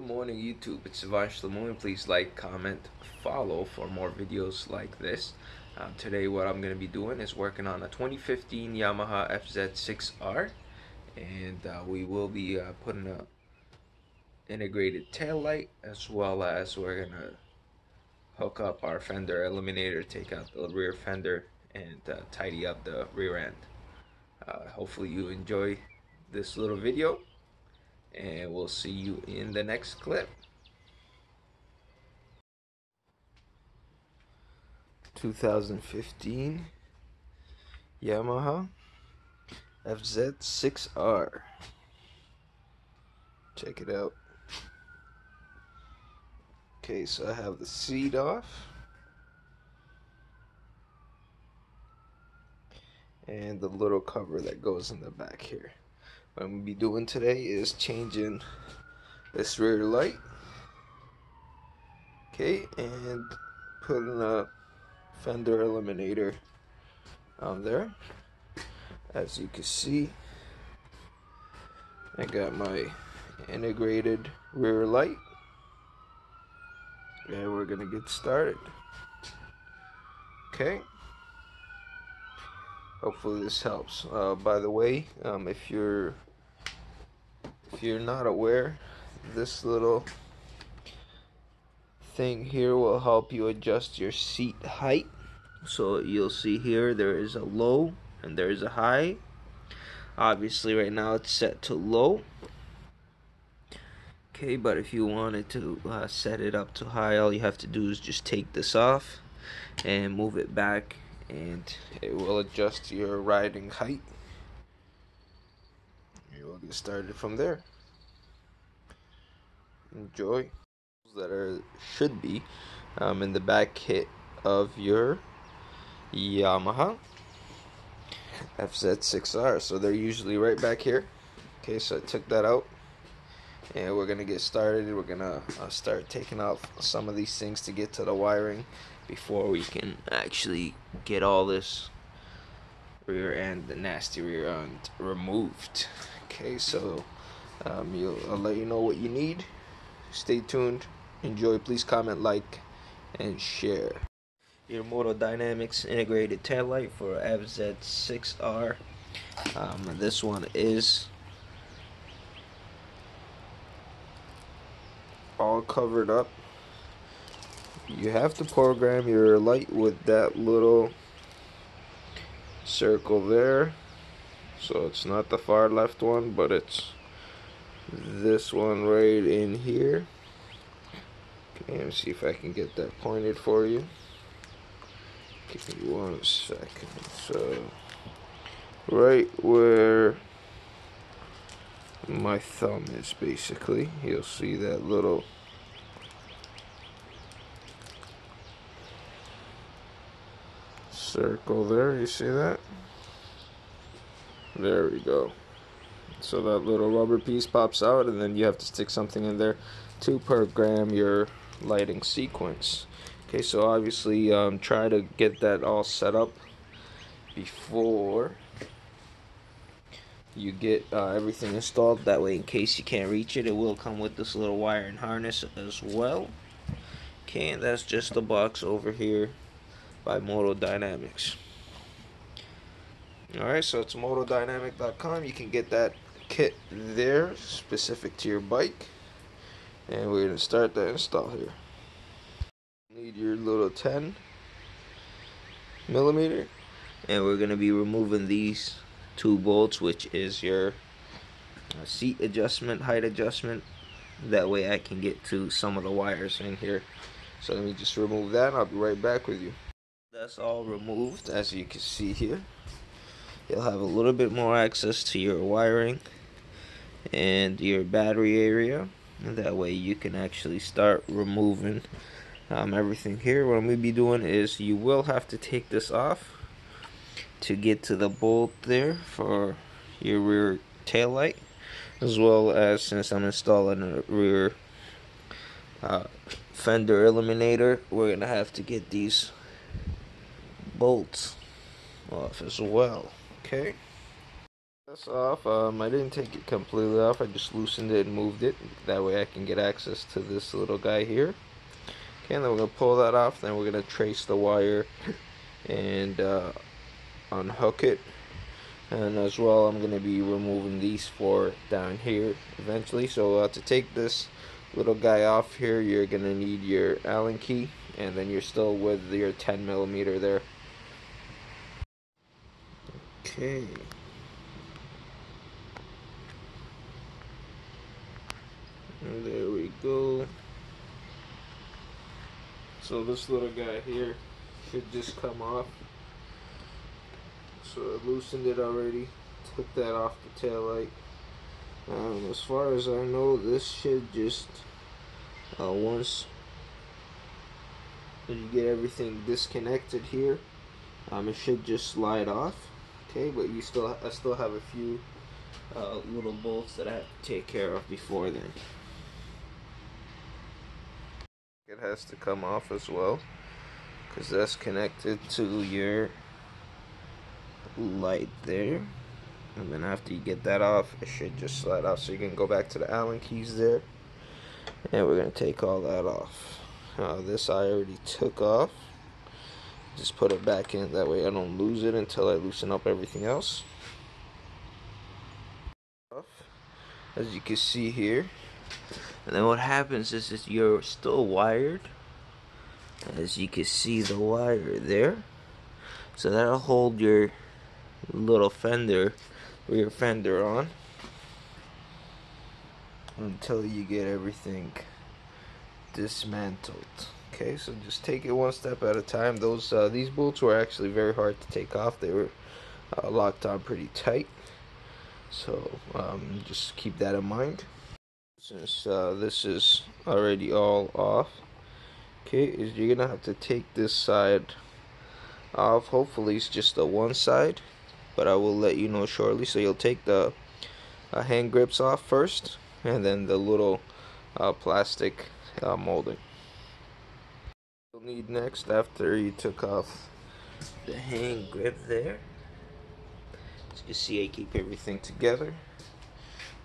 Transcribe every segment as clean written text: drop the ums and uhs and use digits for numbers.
morning, YouTube. It's Shlomo. Please like, comment, follow for more videos like this. Today what I'm going to be doing is working on a 2015 Yamaha FZ6R, and we will be putting a integrated tail light, as well as we're going to hook up our Fender eliminator, take out the rear fender, and tidy up the rear end. Hopefully you enjoy this little video, and we'll see you in the next clip. 2015 Yamaha FZ6R. Check it out. Okay, so I have the seat off and the little cover that goes in the back here. What I'm going to be doing today is changing this rear light, okay, and putting a Fender eliminator on there. As you can see, I got my integrated rear light, and we're gonna get started. Okay, hopefully this helps. By the way, if you're not aware, this little thing here will help you adjust your seat height. So you'll see here there is a low and there is a high. Obviously right now it's set to low, okay, but if you wanted to set it up to high, all you have to do is just take this off and move it back, and it will adjust your riding height. You will get started from there. Enjoy. That should be in the back kit of your Yamaha FZ6R. So they're usually right back here. Okay, so I took that out, and we're gonna get started. We're gonna start taking off some of these things to get to the wiring before we can actually get all this rear end, the nasty rear end, removed. Okay, so I'll let you know what you need. Stay tuned. Enjoy. Please comment, like, and share. Your Motodynamics integrated tail light for FZ6R. This one is all covered up. You have to program your light with that little circle there. So it's not the far left one, but it's this one right in here. Okay, let me see if I can get that pointed for you. Give me 1 second. So right where my thumb is, basically, you'll see that little circle there. You see that? There we go. So that little rubber piece pops out, and then you have to stick something in there to program your lighting sequence. Okay, so obviously try to get that all set up before you get everything installed. That way, in case you can't reach it, it will come with this little wire and harness as well. Okay, and that's just the box over here by Motodynamics. Alright, so it's motodynamic.com. You can get that kit there specific to your bike, and we're going to start the install here. Need your little 10 millimeter, and we're going to be removing these 2 bolts, which is your seat adjustment, height adjustment. That way I can get to some of the wires in here. So let me just remove that, and I'll be right back with you. That's all removed. As you can see here, you'll have a little bit more access to your wiring and your battery area, and that way you can actually start removing everything here. What I'm going to be doing is you will have to take this off to get to the bolt there for your rear tail light, as well as, since I'm installing a rear fender eliminator, we're going to have to get these bolts off as well. Okay, That's off. I didn't take it completely off. I just loosened it and moved it. That way I can get access to this little guy here. Okay, and then we're going to pull that off. Then we're going to trace the wire and unhook it. And as well, I'm going to be removing these four down here eventually. So to take this little guy off here, you're going to need your Allen key. And then you're still with your 10mm there. Okay. And there we go. So this little guy here should just come off. So I loosened it already. Took that off the tail light. As far as I know, this should just once you get everything disconnected here, it should just slide off. Okay, but I still have a few little bolts that I have to take care of before then. It has to come off as well, because that's connected to your light there. And then after you get that off, it should just slide off. So you can go back to the Allen keys there. And we're going to take all that off. This I already took off. Just put it back in. That way I don't lose it until I loosen up everything else. As you can see here. And then what happens is you're still wired. As you can see the wire there. So that'll hold your little fender, rear fender on until you get everything dismantled. Okay, so just take it one step at a time. These bolts were actually very hard to take off. They were locked on pretty tight. So just keep that in mind. Since this is already all off, okay, you're gonna have to take this side off. Hopefully it's just the one side, but I will let you know shortly. So you'll take the hand grips off first, and then the little plastic molding. You'll need next, after you took off the hand grip there, as you can see I keep everything together.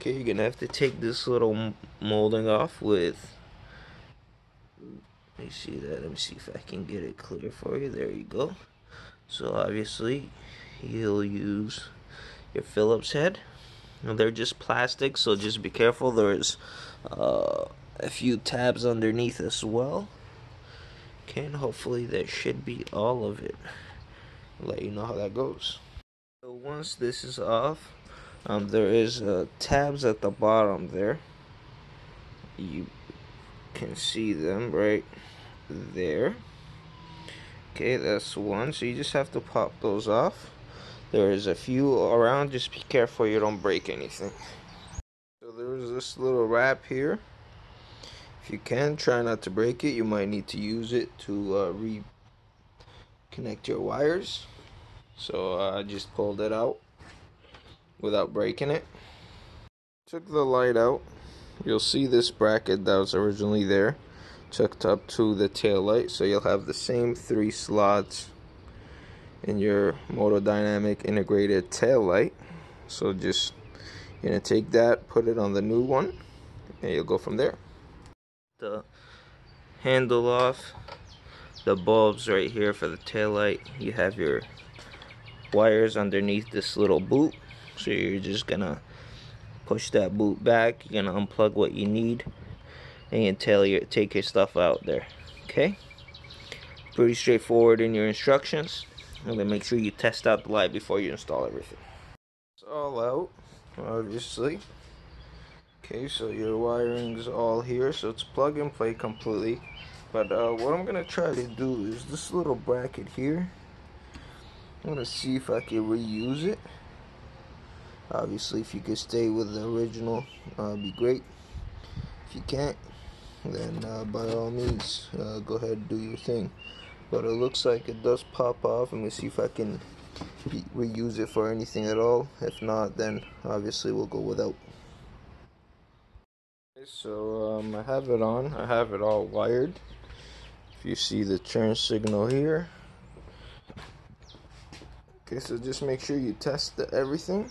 Okay, you're gonna have to take this little molding off with, let me see that, let me see if I can get it clear for you. There you go. So obviously you'll use your Phillips head. Now, they're just plastic, so just be careful. There's a few tabs underneath as well. Okay, and hopefully that should be all of it. I'll let you know how that goes. So once this is off, there is tabs at the bottom there. You can see them right there. Okay, that's one. So you just have to pop those off. There is a few around. Just be careful you don't break anything. So there is this little wrap here. If you can, try not to break it. You might need to use it to reconnect your wires. So I just pulled it out without breaking it. Took the light out. You'll see this bracket that was originally there hooked up to the tail light. So you'll have the same 3 slots in your motodynamic integrated tail light. So just you're gonna take that, put it on the new one, and you'll go from there. The handle off, the bulbs right here for the tail light. You have your wires underneath this little boot, so you're just gonna push that boot back. You're gonna unplug what you need, and you take your stuff out there. Okay, pretty straightforward in your instructions. And then make sure you test out the light before you install everything. It's all out, obviously. Okay, so your wiring's all here, so it's plug and play completely. But what I'm gonna try to do is this little bracket here. I'm gonna see if I can reuse it. Obviously, if you could stay with the original, it'd be great. If you can't, then by all means, go ahead and do your thing. But it looks like it does pop off. Let me see if I can reuse it for anything at all. If not, then obviously we'll go without. Okay, so I have it on. I have it all wired. If you see the turn signal here. Okay, so just make sure you test everything.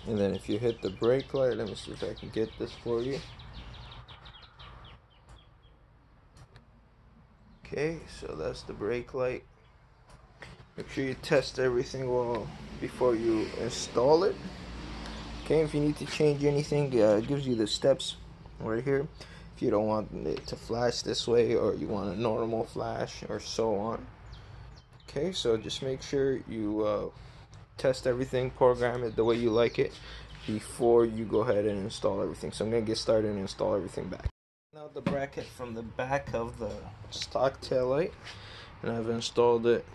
And then if you hit the brake light, let me see if I can get this for you. Okay, so that's the brake light. Make sure you test everything well before you install it. Okay, if you need to change anything, it gives you the steps right here. If you don't want it to flash this way, or you want a normal flash, or so on. Okay, so just make sure you test everything, program it the way you like it before you go ahead and install everything. So I'm going to get started and install everything back. Now the bracket from the back of the stock taillight, and I've installed it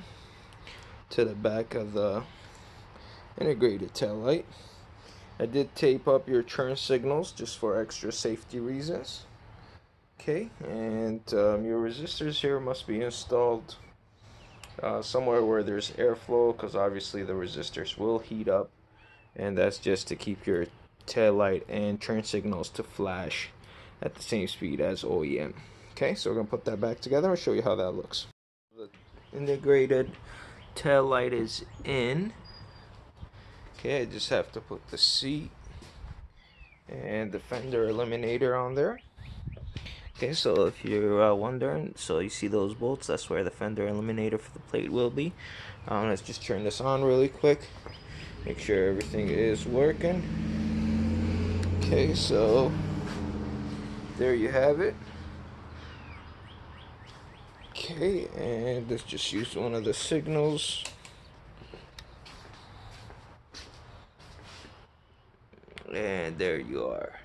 to the back of the integrated taillight. I did tape up your turn signals just for extra safety reasons. Okay, and your resistors here must be installed somewhere where there's airflow, because obviously the resistors will heat up, and that's just to keep your tail light and turn signals to flash at the same speed as OEM. Okay, so we're gonna put that back together and show you how that looks. The integrated tail light is in. Okay, I just have to put the seat and the fender eliminator on there. Okay, so if you're wondering, so you see those bolts, that's where the fender eliminator for the plate will be. Let's just turn this on really quick, make sure everything is working. Okay, so there you have it. Okay, and let's just use one of the signals. And there you are.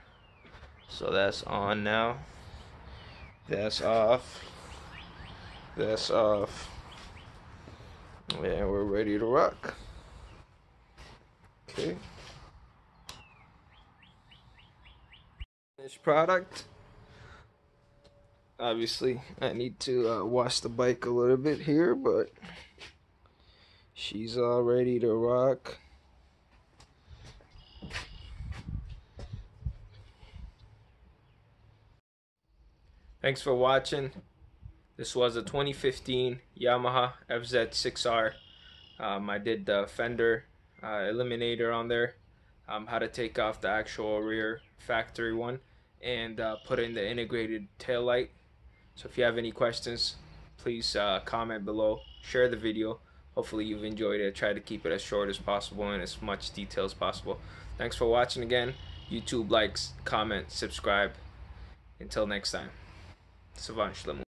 So that's on now. That's off. That's off. And we're ready to rock. Okay. Finished product. Obviously, I need to wash the bike a little bit here, but she's all ready to rock. Thanks for watching. This was a 2015 Yamaha FZ6R. I did the fender eliminator on there, how to take off the actual rear factory one, and put in the integrated tail light. So if you have any questions, please comment below, share the video. Hopefully you've enjoyed it. Try to keep it as short as possible and as much detail as possible. Thanks for watching again. YouTube, likes, comment, subscribe. Until next time. Savan Shlamu.